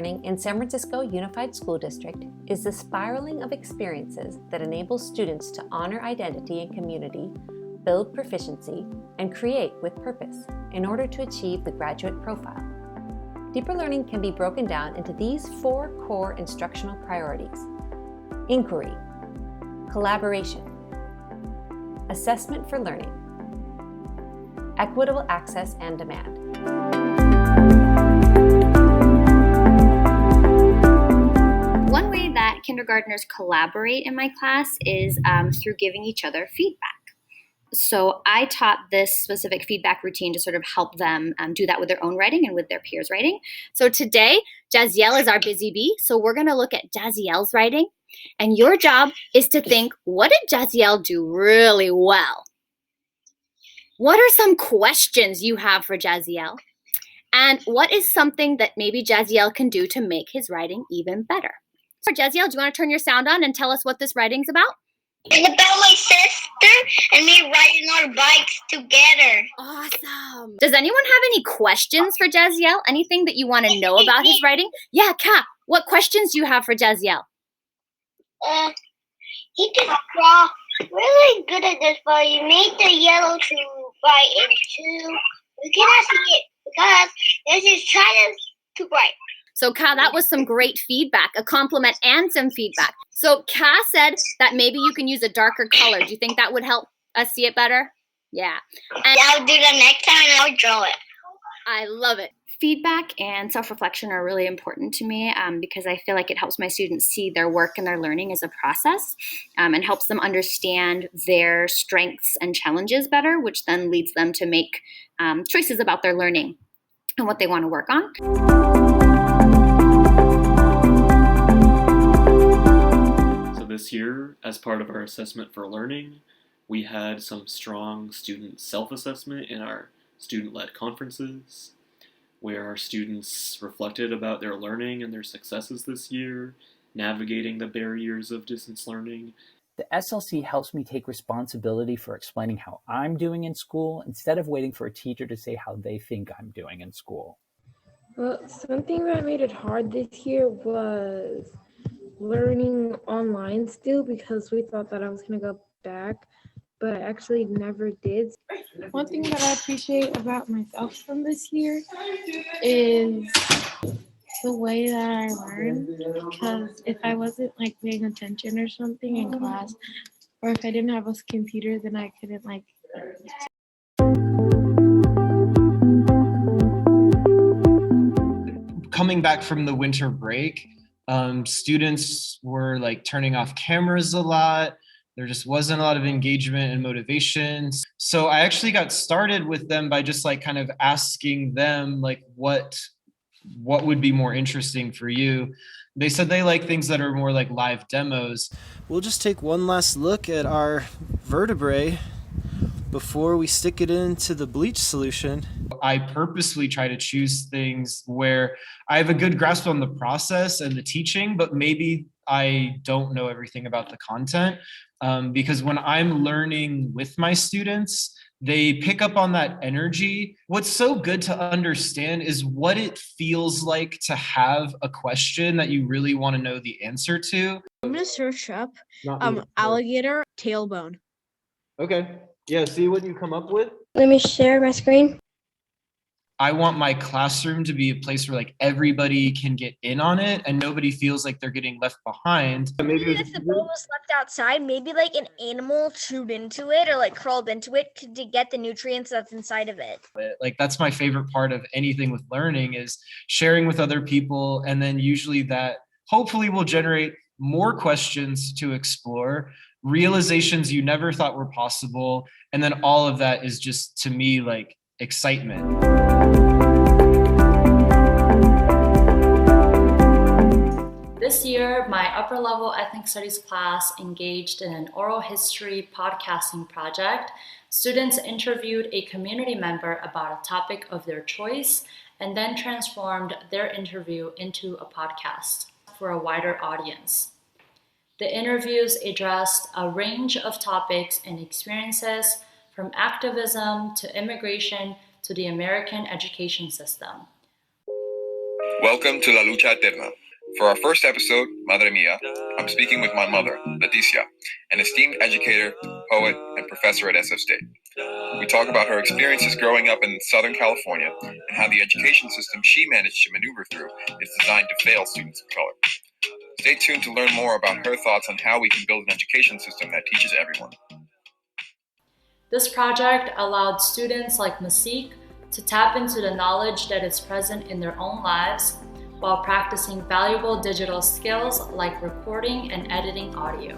learning in San Francisco Unified School District is the spiraling of experiences that enable students to honor identity and community, build proficiency, and create with purpose in order to achieve the graduate profile. Deeper learning can be broken down into these 4 core instructional priorities: inquiry, collaboration, assessment for learning, equitable access and demand. One way that kindergartners collaborate in my class is through giving each other feedback. So I taught this specific feedback routine to sort of help them do that with their own writing and with their peers' writing. So today, Jaziel is our busy bee. So we're going to look at Jaziel's writing. And your job is to think, what did Jaziel do really well? What are some questions you have for Jaziel? And what is something that maybe Jaziel can do to make his writing even better? So Jaziel, do you want to turn your sound on and tell us what this writing's about? It's about my sister and me riding our bikes together. Awesome. Does anyone have any questions for Jaziel? Anything that you want to know about his writing? Yeah, Kat, what questions do you have for Jaziel? He did draw really good at this, but he made the yellow to write into. We cannot see it because this is kind of too bright. So Ka, that was some great feedback, a compliment and some feedback. So Ka said that maybe you can use a darker color. Do you think that would help us see it better? Yeah. And I'll do that next time and I'll draw it. I love it. Feedback and self-reflection are really important to me because I feel like it helps my students see their work and their learning as a process and helps them understand their strengths and challenges better, which then leads them to make choices about their learning and what they want to work on. This year, as part of our assessment for learning, we had some strong student self-assessment in our student-led conferences, where our students reflected about their learning and their successes this year, navigating the barriers of distance learning. The SLC helps me take responsibility for explaining how I'm doing in school instead of waiting for a teacher to say how they think I'm doing in school. Well, something that made it hard this year was learning online still, because we thought that I was going to go back, but I actually never did. One thing that I appreciate about myself from this year is the way that I learn, because if I wasn't like paying attention or something in class, or if I didn't have a computer, then I couldn't like learn. Coming back from the winter break, students were like turning off cameras a lot. There just wasn't a lot of engagement and motivation. So I actually got started with them by just like kind of asking them like what would be more interesting for you. They said they like things that are more like live demos. We'll just take one last look at our vertebrae before we stick it into the bleach solution. I purposely try to choose things where I have a good grasp on the process and the teaching, but maybe I don't know everything about the content. Because when I'm learning with my students, they pick up on that energy. What's so good to understand is what it feels like to have a question that you really want to know the answer to. I'm going to search up alligator tailbone. Okay. Yeah, see what you come up with? Let me share my screen. I want my classroom to be a place where like everybody can get in on it and nobody feels like they're getting left behind. Maybe if the bowl was left outside, maybe like an animal chewed into it or like crawled into it to get the nutrients that's inside of it. Like that's my favorite part of anything with learning is sharing with other people, and then usually that hopefully will generate more questions to explore, realizations you never thought were possible, and then all of that is just to me like excitement. This year, my upper level ethnic studies class engaged in an oral history podcasting project. Students interviewed a community member about a topic of their choice and then transformed their interview into a podcast for a wider audience. The interviews addressed a range of topics and experiences, from activism to immigration to the American education system. Welcome to La Lucha Eterna. For our first episode, Madre Mia, I'm speaking with my mother, Leticia, an esteemed educator, poet, and professor at SF State. We talk about her experiences growing up in Southern California and how the education system she managed to maneuver through is designed to fail students of color. Stay tuned to learn more about her thoughts on how we can build an education system that teaches everyone. This project allowed students like Masik to tap into the knowledge that is present in their own lives while practicing valuable digital skills like recording and editing audio.